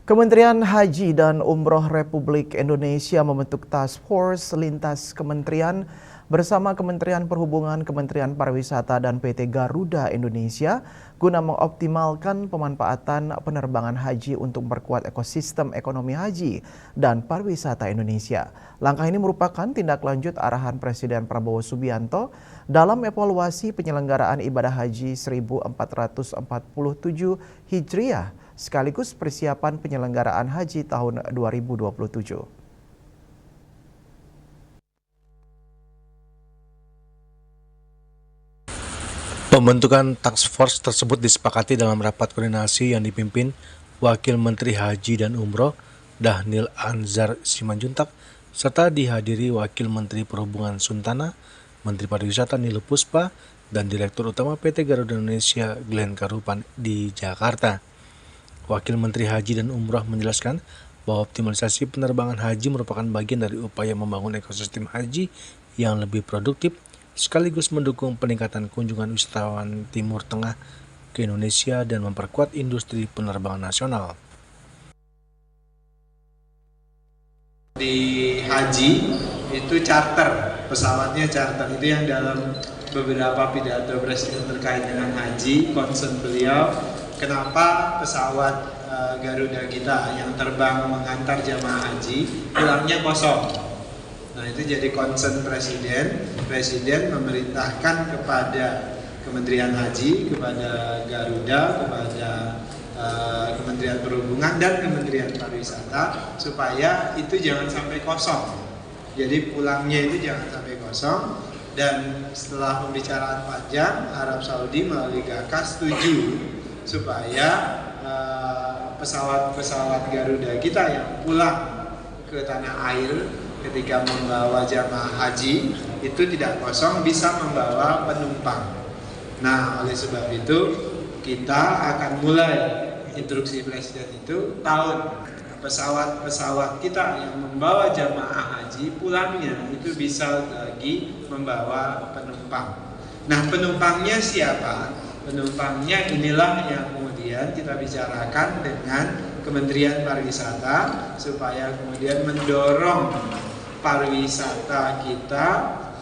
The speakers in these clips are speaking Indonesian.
Kementerian Haji dan Umroh Republik Indonesia membentuk Task Force lintas kementerian bersama Kementerian Perhubungan, Kementerian Pariwisata, dan PT Garuda Indonesia guna mengoptimalkan pemanfaatan penerbangan haji untuk memperkuat ekosistem ekonomi haji dan pariwisata Indonesia. Langkah ini merupakan tindak lanjut arahan Presiden Prabowo Subianto dalam evaluasi penyelenggaraan ibadah haji 1447 Hijriah sekaligus persiapan penyelenggaraan haji tahun 2027. Pembentukan task force tersebut disepakati dalam rapat koordinasi yang dipimpin Wakil Menteri Haji dan Umroh Dhanil Anzar Simanjuntak serta dihadiri Wakil Menteri Perhubungan Suntana, Menteri Pariwisata Niluh Puspa, dan Direktur Utama PT Garuda Indonesia Glenn Karupan di Jakarta. Wakil Menteri Haji dan Umroh menjelaskan bahwa optimalisasi penerbangan haji merupakan bagian dari upaya membangun ekosistem haji yang lebih produktif sekaligus mendukung peningkatan kunjungan wisatawan Timur Tengah ke Indonesia dan memperkuat industri penerbangan nasional. Di haji itu charter, pesawatnya charter, itu yang dalam beberapa pidato presiden terkait dengan haji, concern beliau, kenapa pesawat Garuda kita yang terbang menghantar jamaah haji pulangnya kosong. Nah, itu jadi concern presiden. Presiden memerintahkan kepada Kementerian Haji, kepada Garuda, kepada Kementerian Perhubungan dan Kementerian Pariwisata supaya itu jangan sampai kosong. Jadi pulangnya itu jangan sampai kosong. Dan setelah pembicaraan panjang, Arab Saudi melalui GAKA setuju supaya pesawat-pesawat Garuda kita yang pulang ke tanah air ketika membawa jamaah haji itu tidak kosong, bisa membawa penumpang. Nah, oleh sebab itu kita akan mulai instruksi presiden itu tahun pesawat-pesawat kita yang membawa jamaah haji pulangnya itu bisa lagi membawa penumpang. Nah, penumpangnya siapa? Penumpangnya inilah yang kemudian kita bicarakan dengan Kementerian Pariwisata supaya kemudian mendorong pariwisata kita,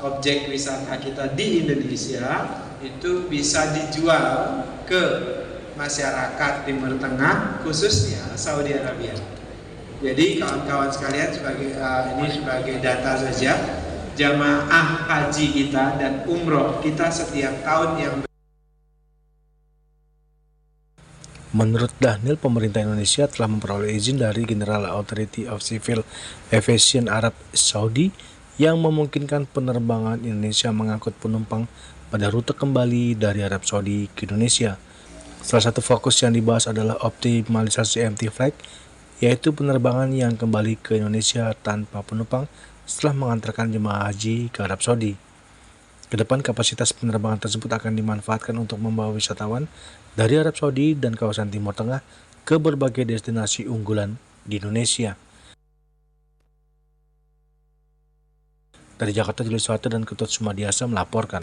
objek wisata kita di Indonesia itu bisa dijual ke masyarakat Timur Tengah, khususnya Saudi Arabia. Jadi kawan-kawan sekalian, ini sebagai data saja, jamaah haji kita dan umroh kita setiap tahun yang Menurut Dhanil, pemerintah Indonesia telah memperoleh izin dari General Authority of Civil Aviation Arab Saudi yang memungkinkan penerbangan Indonesia mengangkut penumpang pada rute kembali dari Arab Saudi ke Indonesia. Salah satu fokus yang dibahas adalah optimalisasi empty flight, yaitu penerbangan yang kembali ke Indonesia tanpa penumpang setelah mengantarkan jemaah haji ke Arab Saudi. Kedepan kapasitas penerbangan tersebut akan dimanfaatkan untuk membawa wisatawan dari Arab Saudi dan kawasan Timur Tengah ke berbagai destinasi unggulan di Indonesia. Dari Jakarta, Julius Wate dan Ketut Sumadiasa melaporkan.